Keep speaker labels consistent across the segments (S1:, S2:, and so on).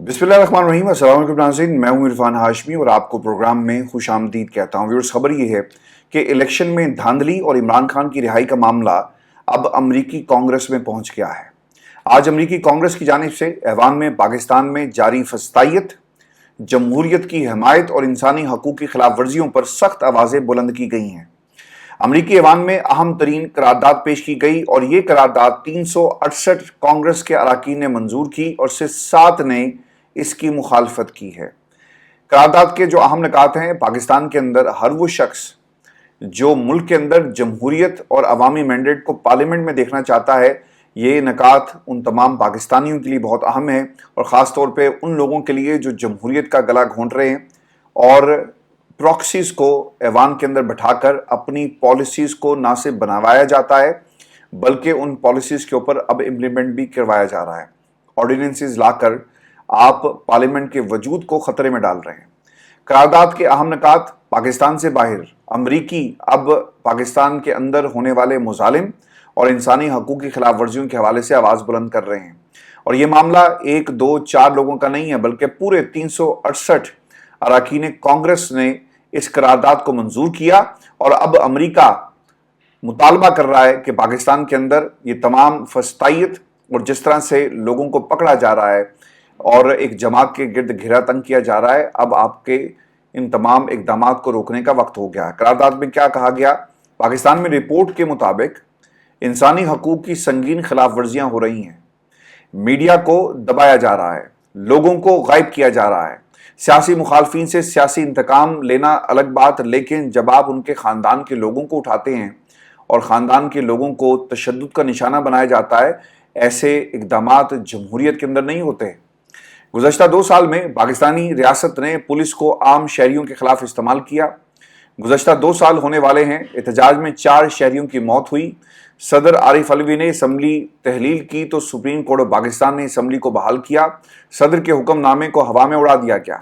S1: बिस्मिल्लाहिर्रहमानिर्रहीम। अस्सलाम वालेकुम नाज़रीन, मैं हूं इरफान हाशमी और आपको प्रोग्राम में खुश आमदीद कहता हूं। व्यूअर्स, खबर ये है कि इलेक्शन में धांधली और इमरान खान की रिहाई का मामला अब अमरीकी कांग्रेस में पहुंच गया है। आज अमरीकी कांग्रेस की जानिब से ऐवान में पाकिस्तान में जारी फस्तायत, जमहूरियत की हिमायत और इंसानी हकूक़ की खिलाफ वर्जियों पर सख्त आवाज़ें बुलंद की गई हैं। अमरीकी ऐवान में अहम तरीन करारदाद पेश की गई और ये करारदाद 368 कांग्रेस के अरकान ने मंजूर की और सिर्फ 7 ने इसकी मुखालफत की है। करारदाद के जो अहम निकात हैं, पाकिस्तान के अंदर हर वो शख्स जो मुल्क के अंदर जमहूरियत और अवामी मैंडेट को पार्लियामेंट में देखना चाहता है, ये निकात उन तमाम पाकिस्तानियों के लिए बहुत अहम है और ख़ास तौर पे उन लोगों के लिए जो जमहूरियत का गला घोंट रहे हैं और प्रॉक्सीज को ऐवान के अंदर बैठाकर अपनी पॉलिसीज़ को ना सिर्फ बनवाया जाता है बल्कि उन पॉलिसीज़ के ऊपर अब इम्प्लीमेंट भी करवाया जा रहा है। ऑर्डिनेंसेस लाकर आप पार्लियामेंट के वजूद को खतरे में डाल रहे हैं। करारदाद के अहम निकात, पाकिस्तान से बाहर अमरीकी अब पाकिस्तान के अंदर होने वाले मुजालिम और इंसानी हकूक़ की खिलाफ वर्जियों के हवाले से आवाज़ बुलंद कर रहे हैं। और ये मामला 1, 2, 4 लोगों का नहीं है बल्कि पूरे 368 अरकान कांग्रेस ने इस करारदाद को मंजूर किया और अब अमरीका मुतालबा कर रहा है कि पाकिस्तान के अंदर ये तमाम फस्तायत और जिस तरह से लोगों को पकड़ा जा रहा है और एक जमात के गिर्द घेरा तंग किया जा रहा है, अब आपके इन तमाम इकदामात को रोकने का वक्त हो गया है। करारदाद में क्या कहा गया? पाकिस्तान में रिपोर्ट के मुताबिक इंसानी हकूक़ की संगीन खिलाफ वर्जियाँ हो रही हैं, मीडिया को दबाया जा रहा है, लोगों को गायब किया जा रहा है। सियासी मुखालफिन से सियासी इंतकाम लेना अलग बात, लेकिन जब आप उनके ख़ानदान के लोगों को उठाते हैं और ख़ानदान के लोगों को तशद्दुद का निशाना बनाया जाता है, ऐसे इक़दामात जमहूरियत के अंदर नहीं होते। गुज़श्ता 2 साल में पाकिस्तानी रियासत ने पुलिस को आम शहरियों के खिलाफ इस्तेमाल किया। गुज़श्ता 2 साल होने वाले हैं, एहतजाज में 4 शहरियों की मौत हुई। सदर आरिफ अलवी ने असम्बली तहलील की तो सुप्रीम कोर्ट ऑफ पाकिस्तान ने असम्बली को बहाल किया। सदर के हुक्मनामे को हवा में उड़ा दिया गया।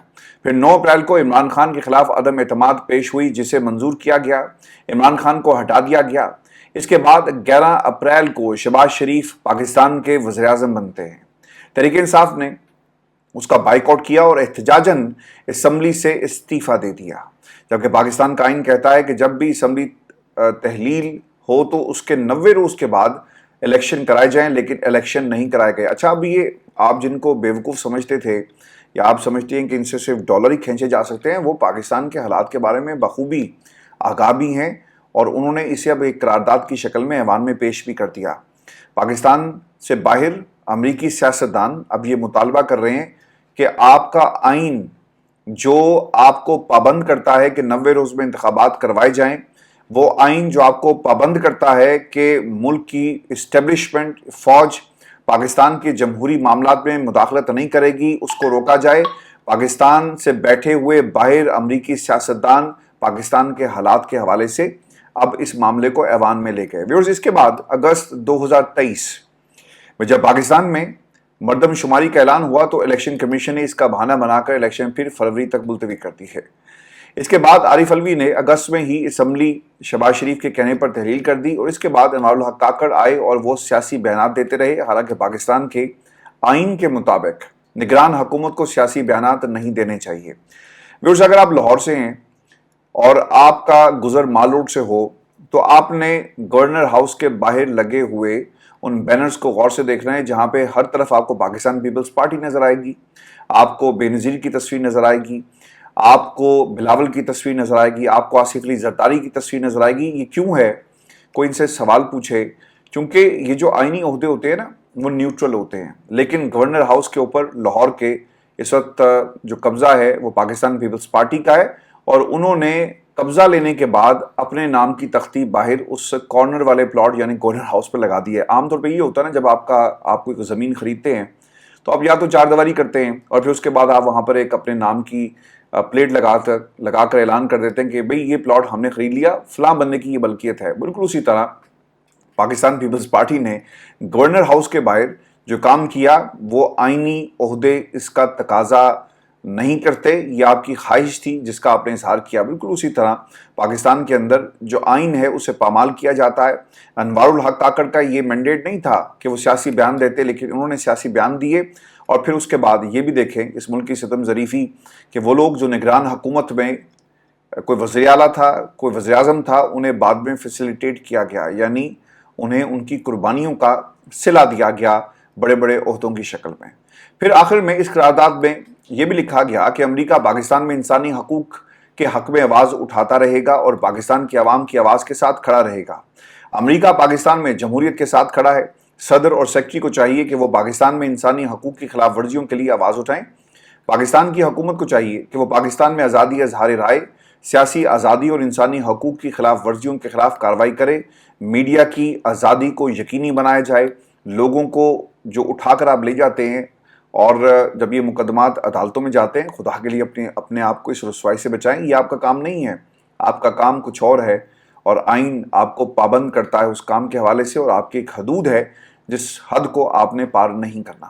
S1: फिर 9 अप्रैल को इमरान खान के खिलाफ अदम एतमाद पेश हुई, जिसे मंजूर किया गया। इमरान खान को हटा दिया गया। इसके बाद 11 अप्रैल को शहबाज शरीफ पाकिस्तान के वज़ीर-ए-आज़म बनते हैं। तहरीक इंसाफ ने उसका बाइकआउट किया और एहतजाजन असम्बली से इस्तीफ़ा दे दिया, जबकि पाकिस्तान का आइन कहता है कि जब भी असम्बली तहलील हो तो उसके 90 रोज़ के बाद इलेक्शन कराए जाएं, लेकिन इलेक्शन नहीं कराए गए। अच्छा, अब ये आप जिनको बेवकूफ़ समझते थे या आप समझते हैं कि इनसे सिर्फ डॉलर ही खींचे जा सकते हैं, वो पाकिस्तान के हालात के बारे में बखूबी आगाह भी हैं और उन्होंने इसे अब एक करारदाद की शक्ल में ऐवान में पेश भी कर दिया। पाकिस्तान से बाहर अमरीकी सियासतदान अब ये मुतालबा कर रहे हैं कि आपका आइन जो आपको पाबंद करता है कि 90 रोज़ में इंतखाबात करवाए जाएं, वो आइन जो आपको पाबंद करता है कि मुल्क की इस्टेब्लिशमेंट फ़ौज पाकिस्तान के जमहूरी मामलात में मुदाखलत नहीं करेगी, उसको रोका जाए। पाकिस्तान से बैठे हुए बाहर अमरीकी सियासतदान पाकिस्तान के हालात के हवाले से अब इस मामले को ऐवान में ले गए। व्यूअर्स, इसके बाद अगस्त 2023 में जब पाकिस्तान में मर्दमशुमारी का ऐलान हुआ तो इलेक्शन कमीशन ने इसका बहाना बनाकर इलेक्शन फिर फरवरी तक मुलतवी कर दी है। इसके बाद आरिफ अलवी ने अगस्त में ही असम्बली शहबाज शरीफ के कहने पर तहलील कर दी और इसके बाद अनवारुल हक काकड़ आए और वो सियासी बयान देते रहे। हालांकि पाकिस्तान के आइन के मुताबिक निगरान हुकूमत को सियासी बयान नहीं देने चाहिए। व्यूअर्स, अगर आप लाहौर से हैं और आपका गुजर माल रोड से हो तो आपने गवर्नर हाउस के बाहर लगे हुए उन बैनर्स को गौर से देखना है, जहां पे हर तरफ आपको पाकिस्तान पीपल्स पार्टी नजर आएगी, आपको बेनज़ीर की तस्वीर नजर आएगी, आपको बिलावल की तस्वीर नजर आएगी, आपको आसिफ अली जरदारी की तस्वीर नजर आएगी। ये क्यों है? कोई इनसे सवाल पूछे, क्योंकि ये जो आइनी ओहदे होते हैं ना, वो न्यूट्रल होते हैं, लेकिन गवर्नर हाउस के ऊपर लाहौर के इस वक्त जो कब्जा है वो पाकिस्तान पीपल्स पार्टी का है और उन्होंने कब्जा लेने के बाद अपने नाम की तख्ती बाहर उस कॉर्नर वाले प्लॉट यानी गवर्नर हाउस पर लगा दी है। आमतौर पे ये होता है ना, जब आप कोई ज़मीन खरीदते हैं तो आप या तो चारदीवारी करते हैं और फिर उसके बाद आप वहाँ पर एक अपने नाम की प्लेट लगाकर ऐलान कर देते हैं कि भाई ये प्लॉट हमने खरीद लिया, फलां बंदे की ये मलकियत है। बिल्कुल उसी तरह पाकिस्तान पीपल्स पार्टी ने गवर्नर हाउस के बाहर जो काम किया वो आइनी ओहदे इसका तकाजा नहीं करते, ये आपकी ख्वाहिश थी जिसका आपने इजहार किया। बिल्कुल उसी तरह पाकिस्तान के अंदर जो आइन है उसे पामाल किया जाता है। अनवारुल हक काकड़ का ये मैंडेट नहीं था कि वो सियासी बयान देते, लेकिन उन्होंने सियासी बयान दिए اور پھر اس کے بعد یہ بھی دیکھیں اس ملک کی ستم ظریفی کہ وہ لوگ جو نگران حکومت میں کوئی وزیر اعلیٰ تھا، کوئی وزیر اعظم تھا، انہیں بعد میں فیسیلیٹیٹ کیا گیا، یعنی انہیں ان کی قربانیوں کا صلہ دیا گیا بڑے بڑے عہدوں کی شکل میں۔ پھر آخر میں اس قرارداد میں یہ بھی لکھا گیا کہ امریکہ پاکستان میں انسانی حقوق کے حق میں آواز اٹھاتا رہے گا اور پاکستان کی عوام کی آواز کے ساتھ کھڑا رہے گا۔ امریکہ پاکستان میں جمہوریت کے ساتھ کھڑا ہے۔ صدر اور سیکرٹری کو چاہیے کہ وہ پاکستان میں انسانی حقوق کی خلاف ورزیوں کے لیے آواز اٹھائیں۔ پاکستان کی حکومت کو چاہیے کہ وہ پاکستان میں آزادی اظہار رائے، سیاسی آزادی اور انسانی حقوق کی خلاف ورزیوں کے خلاف کارروائی کرے، میڈیا کی آزادی کو یقینی بنایا جائے۔ لوگوں کو جو اٹھا کر آپ لے جاتے ہیں اور جب یہ مقدمات عدالتوں میں جاتے ہیں، خدا کے لیے اپنے آپ کو اس رسوائی سے بچائیں، یہ آپ کا کام نہیں ہے، آپ کا کام کچھ اور ہے، اور آئین آپ کو پابند کرتا ہے اس کام کے حوالے سے، اور آپ کی ایک حدود ہے جس حد کو آپ نے پار نہیں کرنا۔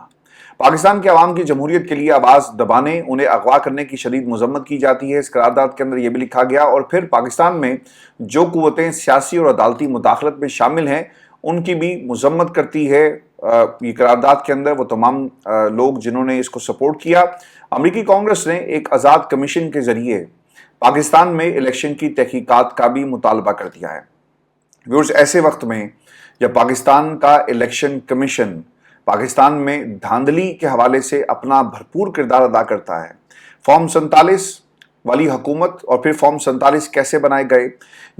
S1: پاکستان کے عوام کی جمہوریت کے لیے آواز دبانے، انہیں اغوا کرنے کی شدید مذمت کی جاتی ہے۔ اس قرارداد کے اندر یہ بھی لکھا گیا، اور پھر پاکستان میں جو قوتیں سیاسی اور عدالتی مداخلت میں شامل ہیں ان کی بھی مذمت کرتی ہے یہ قرارداد کے اندر وہ تمام لوگ جنہوں نے اس کو سپورٹ کیا۔ امریکی کانگریس نے ایک آزاد کمیشن کے ذریعے پاکستان میں الیکشن کی تحقیقات کا بھی مطالبہ کر دیا ہے۔ ویورز، ایسے وقت میں جب پاکستان کا الیکشن کمیشن پاکستان میں دھاندلی کے حوالے سے اپنا بھرپور کردار ادا کرتا ہے، فارم 47 والی حکومت اور پھر فارم 47 کیسے بنائے گئے،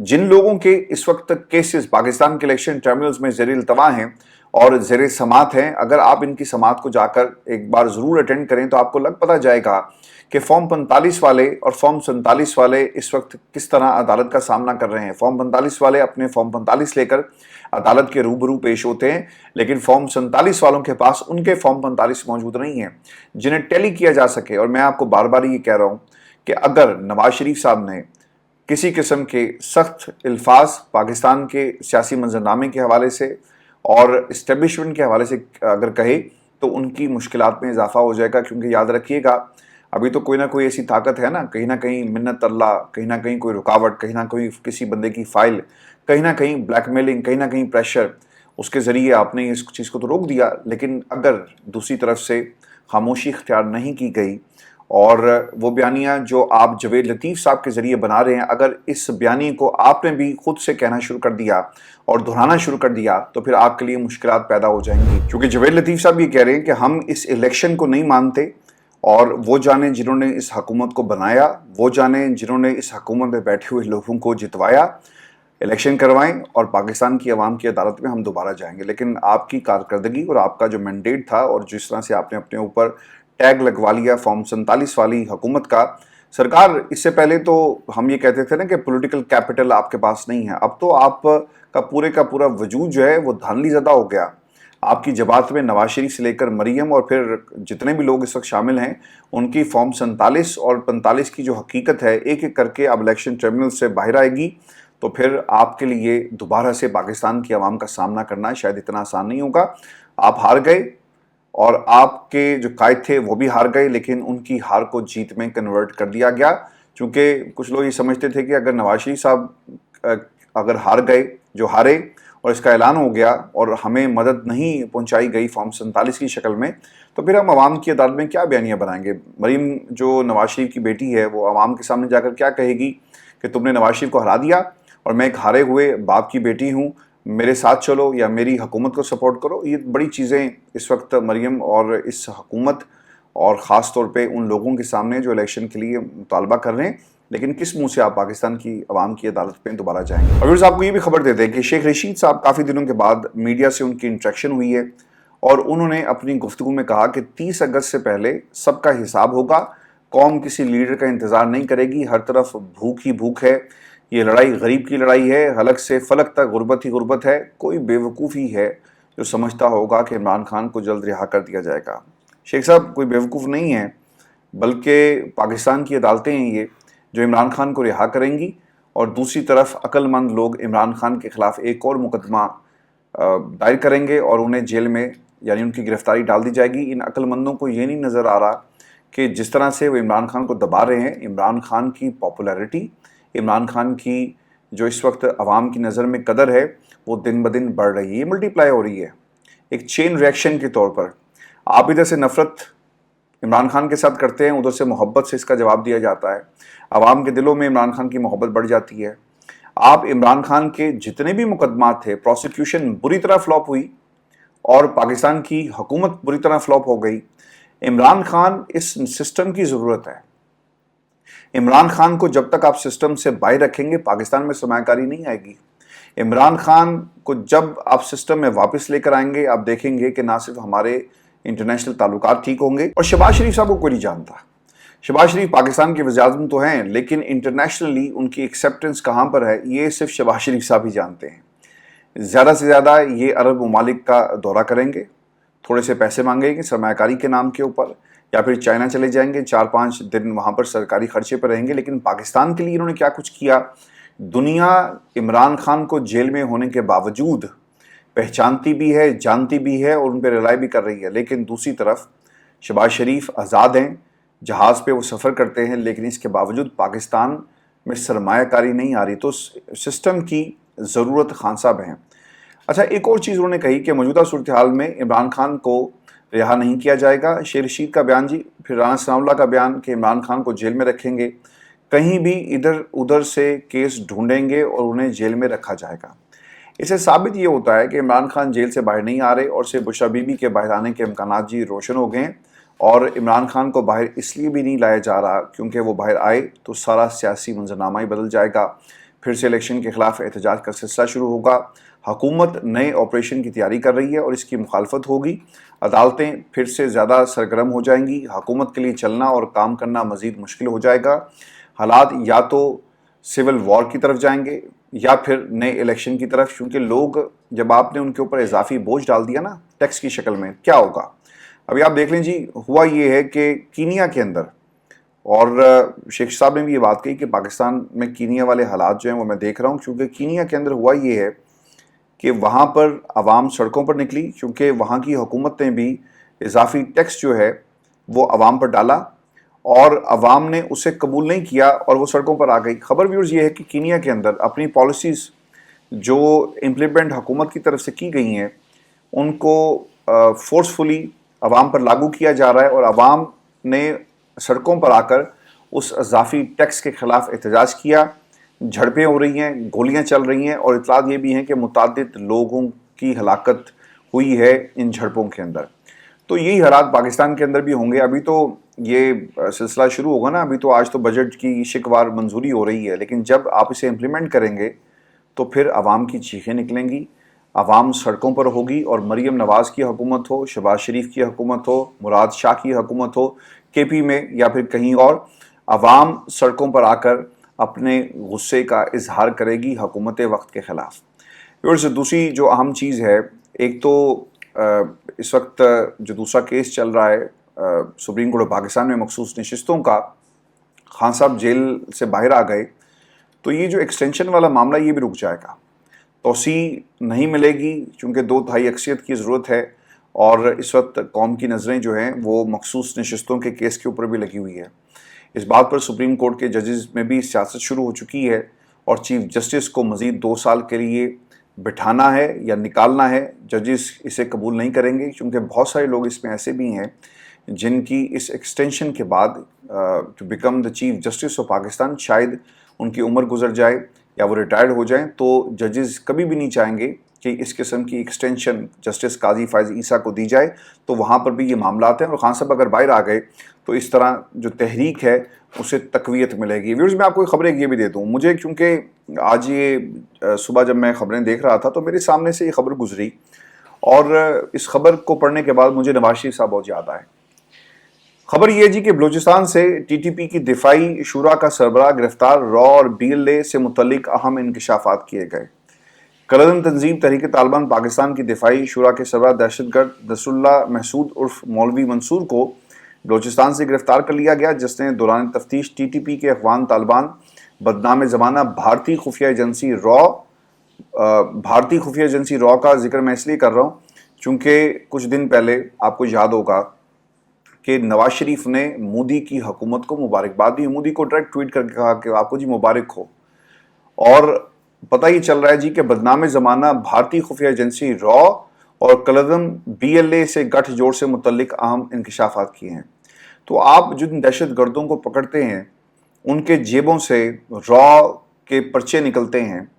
S1: جن لوگوں کے اس وقت کیسز پاکستان کے الیکشن ٹربیونلز میں زیر التواء ہیں اور زیر سماعت ہیں، اگر آپ ان کی سماعت کو جا کر ایک بار ضرور اٹینڈ کریں تو آپ کو پتہ جائے گا کہ فارم 45 والے اور فارم 47 والے اس وقت کس طرح عدالت کا سامنا کر رہے ہیں۔ فارم 45 والے اپنے فارم 45 لے کر عدالت کے روبرو پیش ہوتے ہیں، لیکن فارم 47 والوں کے پاس ان کے فارم 45 موجود نہیں ہیں جنہیں ٹیلی کیا جا سکے۔ اور میں آپ کو بار بار یہ کہہ رہا ہوں کہ اگر نواز شریف صاحب نے کسی قسم کے سخت الفاظ پاکستان کے سیاسی منظرنامے کے حوالے سے اور اسٹیبلشمنٹ کے حوالے سے اگر کہے تو ان کی مشکلات میں اضافہ ہو جائے گا، کیونکہ یاد رکھیے گا ابھی تو کوئی نہ کوئی ایسی طاقت ہے نا کہیں منت اللہ، کہیں نہ کہیں کوئی رکاوٹ، کہیں نہ کہیں کسی بندے کی فائل، کہیں نہ کہیں بلیک میلنگ، کہیں نہ کہیں پریشر، اس کے ذریعے آپ نے اس چیز کو تو روک دیا۔ لیکن اگر دوسری طرف سے خاموشی اختیار نہیں کی گئی اور وہ بیانیہ جو آپ جاوید لطیف صاحب کے ذریعے بنا رہے ہیں، اگر اس بیانیے کو آپ نے بھی خود سے کہنا شروع کر دیا اور دہرانا شروع کر دیا تو پھر آپ کے لیے مشکلات پیدا ہو جائیں گی، کیونکہ جاوید لطیف صاحب یہ کہہ رہے ہیں کہ ہم اس الیکشن کو نہیں مانتے، اور وہ جانیں جنہوں نے اس حکومت کو بنایا، وہ جانیں جنہوں نے اس حکومت میں بیٹھے ہوئے لوگوں کو جتوایا، الیکشن کروائیں اور پاکستان کی عوام کی عدالت میں ہم دوبارہ جائیں گے۔ لیکن آپ کی کارکردگی اور آپ کا جو مینڈیٹ تھا اور جس طرح سے آپ نے اپنے اوپر ٹیگ لگوا لیا فارم 47 والی حکومت کا، سرکار اس سے پہلے تو ہم یہ کہتے تھے نا کہ پولیٹیکل کیپٹل آپ کے پاس نہیں ہے، اب تو آپ کا پورا وجود جو ہے وہ دھاندلی زدہ ہو گیا۔ آپ کی جماعت میں نواز شریف سے لے کر مریم اور پھر جتنے بھی لوگ اس وقت شامل ہیں ان کی فارم 47 اور 45 کی جو حقیقت ہے ایک ایک کر کے اب الیکشن ٹربیونل سے باہر آئے گی، تو پھر آپ کے لیے دوبارہ سے پاکستان کی عوام کا سامنا کرنا شاید اتنا آسان نہیں ہوگا۔ آپ ہار گئے اور آپ کے جو قائد تھے وہ بھی ہار گئے، لیکن ان کی ہار کو جیت میں کنورٹ کر دیا گیا، چونکہ کچھ لوگ یہ سمجھتے تھے کہ اگر نواز شریف صاحب اگر ہار گئے، جو ہارے اور اس کا اعلان ہو گیا اور ہمیں مدد نہیں پہنچائی گئی فارم 47 کی شکل میں، تو پھر ہم عوام کی عدالت میں کیا بیانیہ بنائیں گے۔ مریم جو نواز شریف کی بیٹی ہے وہ عوام کے سامنے جا کر کیا کہے گی کہ تم نے نواز شریف کو ہرا دیا اور میں ایک ہارے ہوئے باپ کی بیٹی ہوں، میرے ساتھ چلو یا میری حکومت کو سپورٹ کرو۔ یہ بڑی چیزیں اس وقت مریم اور اس حکومت اور خاص طور پہ ان لوگوں کے سامنے جو الیکشن کے لیے مطالبہ کر رہے ہیں، لیکن کس منہ سے آپ پاکستان کی عوام کی عدالت پہ دوبارہ جائیں گے۔ اور آپ کو یہ بھی خبر دیتے ہیں کہ شیخ رشید صاحب کافی دنوں کے بعد میڈیا سے ان کی انٹریکشن ہوئی ہے اور انہوں نے اپنی گفتگو میں کہا کہ 30 اگست سے پہلے سب کا حساب ہوگا، قوم کسی لیڈر کا انتظار نہیں کرے گی، ہر طرف بھوک ہی بھوک ہے، یہ لڑائی غریب کی لڑائی ہے، حلق سے فلک تک غربت ہی غربت ہے، کوئی بیوقوف ہی ہے جو سمجھتا ہوگا کہ عمران خان کو جلد رہا کر دیا جائے گا۔ شیخ صاحب کوئی بیوقوف نہیں ہے، بلکہ پاکستان کی عدالتیں ہیں یہ جو عمران خان کو رہا کریں گی، اور دوسری طرف عقل مند لوگ عمران خان کے خلاف ایک اور مقدمہ دائر کریں گے اور انہیں جیل میں یعنی ان کی گرفتاری ڈال دی جائے گی۔ ان عقل مندوں کو یہ نہیں نظر آ رہا کہ جس طرح سے وہ عمران خان کو دبا رہے ہیں، عمران خان کی پاپولیرٹی، عمران خان کی جو اس وقت عوام کی نظر میں قدر ہے وہ دن بدن بڑھ رہی ہے، یہ ملٹی پلائی ہو رہی ہے ایک چین ریئیکشن کے طور پر۔ आप इधर से नफरत इमरान खान के साथ करते हैं, उधर से मोहब्बत से इसका जवाब दिया जाता है। आवाम के दिलों में इमरान खान की मोहब्बत बढ़ जाती है। आप इमरान खान के जितने भी मुकदमात थे, प्रोसिक्यूशन बुरी तरह फ्लॉप हुई और पाकिस्तान की हुकूमत बुरी तरह फ्लॉप हो गई। इमरान खान इस सिस्टम की ज़रूरत है। इमरान खान को जब तक आप सिस्टम से बाहर रखेंगे, पाकिस्तान में सरमायाकारी नहीं आएगी। इमरान खान को जब आप सिस्टम में वापस लेकर आएंगे, आप देखेंगे कि ना सिर्फ हमारे इंटरनेशनल ताल्लुकात ठीक होंगे। और शहबाज शरीफ साहब को कोई नहीं जानता। शहबाज शरीफ पाकिस्तान के वज़ीर-ए-आज़म तो हैं, लेकिन इंटरनेशनली उनकी एक्सेप्टेंस कहाँ पर है, ये सिर्फ शहबाज शरीफ साहब ही जानते हैं। ज़्यादा से ज़्यादा ये अरब ममालिक का दौरा करेंगे, थोड़े से पैसे मांगेंगे सरमायाकारी के नाम के ऊपर, या फिर चाइना चले जाएंगे, 4-5 दिन वहाँ पर सरकारी खर्चे पर रहेंगे। लेकिन पाकिस्तान के लिए इन्होंने क्या कुछ किया। दुनिया इमरान खान को जेल में होने के बावजूद पहचानती भी है, जानती भी है और उन पर रिलाई भी कर रही है। लेकिन दूसरी तरफ शहबाज शरीफ आज़ाद हैं, जहाज़ पे वो सफ़र करते हैं, लेकिन इसके बावजूद पाकिस्तान में सरमायाकारी नहीं आ रही। तो सिस्टम की ज़रूरत खान साहब हैं। अच्छा, एक और चीज़ उन्होंने कही कि मौजूदा सूरत हाल में इमरान खान को रिहा नहीं किया जाएगा। शेर रशीद का बयान जी, फिर राना सनाउल्लाह का बयान कि इमरान खान को जेल में रखेंगे, कहीं भी इधर उधर से केस ढूंढेंगे और उन्हें जेल में रखा जाएगा। इससे साबित ये होता है कि इमरान खान जेल से बाहर नहीं आ रहे और सिर्फ बुशरा बीबी के बाहर आने के इम्कानात जी रोशन हो गए हैं। और इमरान खान को बाहर इसलिए भी नहीं लाया जा रहा क्योंकि वो बाहर आए तो सारा सियासी मंजरनामा ही बदल जाएगा। फिर से इलेक्शन के खिलाफ एहतजाज का सिलसिला शुरू होगा। हुकूमत नए ऑपरेशन की तैयारी कर रही है और इसकी मुखालफत होगी। अदालतें फिर से ज़्यादा सरगर्म हो जाएंगी। हुकूमत के लिए चलना और काम करना मज़ीद मुश्किल हो जाएगा। हालात या तो सिविल वॉर की तरफ जाएंगे या फिर नए इलेक्शन की तरफ, क्योंकि लोग जब आपने उनके ऊपर इजाफी बोझ डाल दिया ना टैक्स की शक्ल में, क्या होगा। अभी आप देख लें जी, हुआ ये है कि कीनिया के अंदर, और शेख साहब ने भी ये बात कही कि पाकिस्तान में कीनिया वाले हालात जो हैं वो मैं देख रहा हूँ, क्योंकि कीनिया के अंदर हुआ ये है कि वहाँ पर आवाम सड़कों पर निकली, क्योंकि वहाँ की हुकूमत ने भी इजाफी टैक्स जो है वो आवाम पर डाला और आवाम ने उसे कबूल नहीं किया और वो सड़कों पर आ गई। खबर व्यूज़ ये है कि कीनिया के अंदर अपनी पॉलिसीज़ जो इम्प्लीमेंट हुकूमत की तरफ से की गई हैं उनको फोर्सफुली आवाम पर लागू किया जा रहा है और आवाम ने सड़कों पर आकर उस इजाफी टैक्स के ख़िलाफ़ एहतजाज किया। झड़पें हो रही हैं, गोलियां चल रही हैं और इतलात ये भी हैं कि मुतादिद लोगों की हलाकत हुई है इन झड़पों के अंदर। तो यही हालात पाकिस्तान के अंदर भी होंगे। अभी तो ये सिलसिला शुरू होगा ना, अभी तो आज तो बजट की शिकवार मंजूरी हो रही है, लेकिन जब आप इसे इम्प्लीमेंट करेंगे तो फिर आवाम की चीखें निकलेंगी, आवाम सड़कों पर होगी और मरीम नवाज़ की हुकूमत हो, शहबाज शरीफ की हुकूमत हो, मुराद शाह की हुकूमत हो केपी में या फिर कहीं और, आवाम सड़कों पर आकर अपने गुस्से का इजहार करेगी हुकूमत वक्त के ख़िलाफ़। और दूसरी जो अहम चीज़ है, एक तो इस वक्त जो दूसरा केस चल रहा है सुप्रीम कोर्ट ऑफ पाकिस्तान में मखसूस नशिस्तों का, खान साहब जेल से बाहर आ गए तो ये जो एक्सटेंशन वाला मामला ये भी रुक जाएगा, तोसी नहीं मिलेगी, क्योंकि 2/3 अक्सरियत की ज़रूरत है और इस वक्त कौम की नज़रें जो हैं वो मखसूस नशिस्तों के केस के ऊपर भी लगी हुई है। इस बात पर सुप्रीम कोर्ट के जजेस में भी सियासत शुरू हो चुकी है और चीफ जस्टिस को मज़ीद 2 साल के लिए बिठाना है या निकालना है। जजेस इसे कबूल नहीं करेंगे, क्योंकि बहुत सारे लोग इसमें ऐसे भी हैं जिनकी इस एक्सटेंशन के बाद to become the chief justice of Pakistan शायद उनकी उम्र गुजर जाए या वो रिटायर्ड हो जाएं। तो जजेस कभी भी नहीं चाहेंगे कि इस किस्म की एक्सटेंशन जस्टिस काजी फायज़ ईसा को दी जाए। तो वहाँ पर भी ये मामलात हैं और खान साहब अगर बाहर आ गए तो इस तरह जो तहरीक है उसे तकवीत मिलेगी। व्यूअर्स, मैं आपको खबरें ये भी दे दूँ, मुझे क्योंकि आज ये सुबह जब मैं खबरें देख रहा था तो मेरे सामने से ये खबर गुजरी और इस खबर को पढ़ने के बाद मुझे नवाज शरीफ साहब बहुत याद आए। खबर ये जी कि बलूचिस्तान से टीटीपी की दिफाई शुरा का सरबराह गिरफ्तार, रॉ और BLA से मुतल्लिक अहम इंकशाफात किए गए। कलदम तंजीम तहरीक तालिबान पाकिस्तान की दिफाई शुरा के सरबराह दहशतगर्द नसरुल्लाह महसूद उर्फ मौलवी मंसूर को बलूचिस्तान से गिरफ्तार कर लिया गया, जिसने दौरान तफ्तीश टीटीपी के अफगान तालिबान बदनाम ज़माना भारतीय खुफिया एजेंसी रॉ का जिक्र मैं इसलिए कर रहा हूँ चूँकि कुछ दिन पहले आपको याद होगा कि नवाज शरीफ ने मोदी की हुकूमत को मुबारकबाद दी। मोदी को डायरेक्ट ट्वीट करके कहा कि आपको जी मुबारक हो। और पता ही चल रहा है जी कि बदनाम ज़माना भारतीय खुफिया एजेंसी रॉ और कलअदम BLA से गठजोड़ से मुतल्लिक अहम इंकशाफात किए हैं। तो आप जिन दहशत गर्दों को पकड़ते हैं उनके जेबों से रॉ के पर्चे निकलते हैं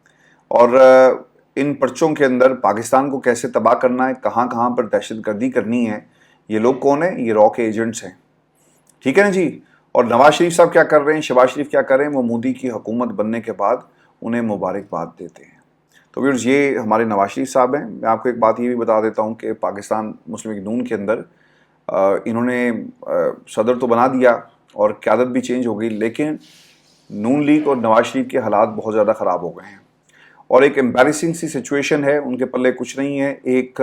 S1: और इन पर्चों के अंदर पाकिस्तान को कैसे तबाह करना है, कहाँ कहाँ पर दहशत गर्दी करनी है, ये लोग कौन है? ये रॉ के एजेंट्स हैं। ठीक है ना जी। और नवाज शरीफ साहब क्या कर रहे हैं, शहबाज शरीफ क्या कर रहे हैं? वो मोदी की हुकूमत बनने के बाद उन्हें मुबारकबाद देते हैं। तो व्यूअर्स, ये हमारे नवाज शरीफ साहब हैं। मैं आपको एक बात ये भी बता देता हूँ कि पाकिस्तान मुस्लिम लीग नून के अंदर इन्होंने सदर तो बना दिया और क़यादत भी चेंज हो गई, लेकिन नून लीग और नवाज शरीफ के हालात बहुत ज़्यादा ख़राब हो गए हैं और एक एम्बैरेसिंग सी सिचुएशन है। उनके पल्ले कुछ नहीं है। एक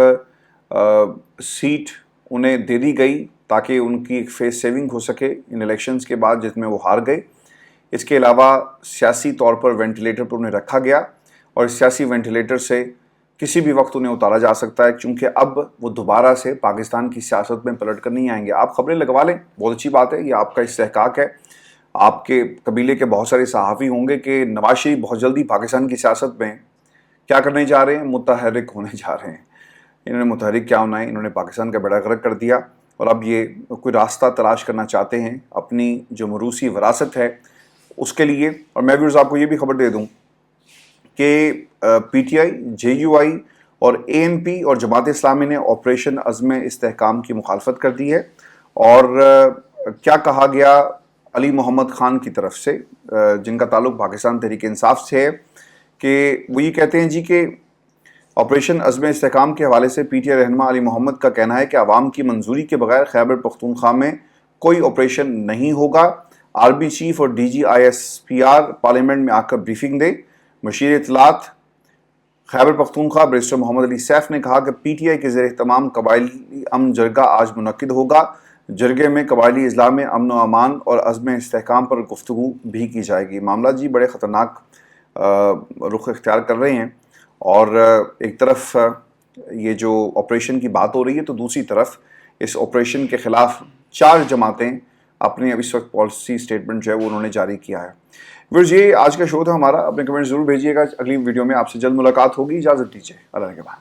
S1: सीट उन्हें दे दी गई ताकि उनकी एक फेस सेविंग हो सके इन इलेक्शंस के बाद, जिसमें वो हार गए। इसके अलावा सियासी तौर पर वेंटिलेटर पर उन्हें रखा गया और इस सियासी वेंटिलेटर से किसी भी वक्त उन्हें उतारा जा सकता है, क्योंकि अब वो दोबारा से पाकिस्तान की सियासत में पलट कर नहीं आएंगे। आप खबरें लगवा लें, बहुत अच्छी बात है, ये आपका इस्तेहकाक है। आपके कबीले के बहुत सारे सहाफ़ी होंगे कि नवाज शरीफ बहुत जल्दी पाकिस्तान की सियासत में क्या करने जा रहे हैं? मुतहर्रिक होने जा रहे हैं। इन्होंने मुतहर्रिक क्या होना है? इन्होंने पाकिस्तान का बेड़ा गर्क कर दिया और अब ये कोई रास्ता तलाश करना चाहते हैं अपनी जो मरूसी विरासत है उसके लिए। और मैं भी आपको ये भी खबर दे दूँ कि PTI, JUI और ANP और जमात इस्लामी ने ऑपरेशन अज़्म इस्तेहकाम की मुखालफत कर दी है। और क्या कहा गया अली मोहम्मद ख़ान की तरफ से, जिनका ताल्लुक़ पाकिस्तान तहरीक इंसाफ से है, कि वो ये कहते हैं जी कि ऑपरेशन अज़्म इस्तेहकाम के हवाले से PTI रहनुमा अली मोहम्मद का कहना है कि आवाम की मंजूरी के बगैर खैबर पख्तूनख्वा में कोई ऑपरेशन नहीं होगा। आर्मी चीफ और DG ISPR पार्लियामेंट में आकर ब्रीफिंग दे। मशीर इत्तलात खैबर पख्तूनख्वा बैरिस्टर मोहम्मद अली सैफ ने कहा कि PTI के ज़ेर तमाम कबायली अमन जरगा आज मुनक्किद होगा। जरगे में कबायली इज़्लाम में अमन व अमान और अज़्म इस्तेहकाम पर गुफ्तगू भी की जाएगी। मामला जी बड़े ख़तरनाक रुख इख्तियार कर रहे हैं और एक तरफ ये जो ऑपरेशन की बात हो रही है तो दूसरी तरफ इस ऑपरेशन के ख़िलाफ़ 4 जमातें अपने अब इस वक्त पॉलिसी स्टेटमेंट जो है वो उन्होंने जारी किया है। व्यूअर्स, ये आज का शो था हमारा। अपने कमेंट ज़रूर भेजिएगा। अगली वीडियो में आपसे जल्द मुलाकात होगी। इजाज़त दीजिए, अल्लाह के बाद।